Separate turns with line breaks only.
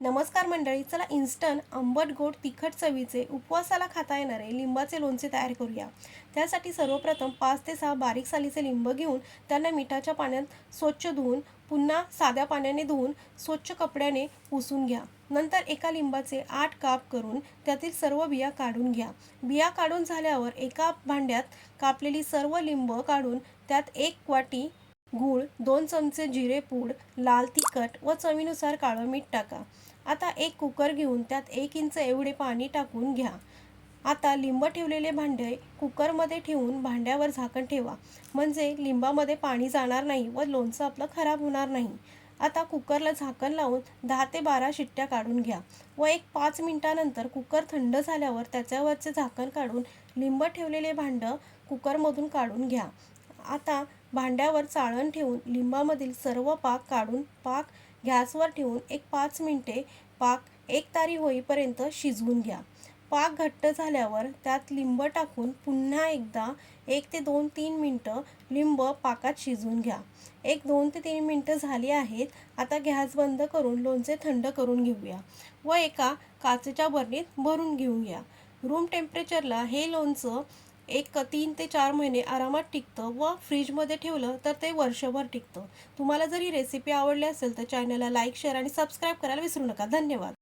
नमस्कार मंडळी, चला इन्स्टंट आंबट गोड तिखट चवीचे उपवासाला खाता येणारे लिंबाचे लोणचे तयार करूया। त्यासाठी सर्वप्रथम 5 ते 6 बारीक सालीचे लिंब घेऊन त्यांना मिठाच्या पाण्यात स्वच्छ धुवून पुन्हा साध्या पाण्याने धुवून स्वच्छ कपड्याने पुसून घ्या। नंतर एका लिंबाचे 8 काप करून त्यातील सर्व बिया काढून घ्या। बिया काढून झाल्यावर एका भांड्यात कापलेली सर्व लिंब काढून त्यात 1 वाटी गूळ, 2 चमचे जिरे पूड, लाल तिखट व चवीनुसार काळं मीठ टाका। आता एक कुकर घेऊन त्यात 1 इंच एवढे पाणी टाकून घ्या। आता लिंब ठेवलेले भांडे कुकरमध्ये ठेवून भांड्यावर झाकण ठेवा, म्हणजे लिंबामध्ये पाणी जाणार नाही व लोणचं आपलं खराब होणार नाही। आता कुकरला झाकण लावून 10 ते 12 शिट्ट्या काढून घ्या व 5 मिनिटानंतर कुकर थंड झाल्यावर त्याच्यावरचे झाकण काढून लिंब ठेवलेले भांडं कुकरमधून काढून घ्या। आता भांड्यावर चाळण ठेवून लिंबामधील सर्व पाक काढून पाक गॅसवर ठेवून 5 मिनिटे पाक एकतारी होईपर्यंत शिजवून घ्या। पाक घट्ट झाल्यावर त्यात लिंब टाकून पुन्हा एकदा 1 ते 2-3 मिनिटं लिंब पाकात शिजवून घ्या। 2 ते 3 मिनिटं झाली आहेत। आता गॅस बंद करून लोणचे थंड करून घेऊया व एका काचेच्या बरणीत भरून घेऊया। रूम टेम्परेचरला हे लोणचं 3 ते 4 महिने आरामात टिकतं व फ्रीजमध्ये ठेवलं तर ते वर्षभर टिकतं। तुम्हाला जर ही रेसिपी आवडली असेल तर चॅनलला लाईक, शेअर आणि सबस्क्राईब करायला विसरू नका। धन्यवाद।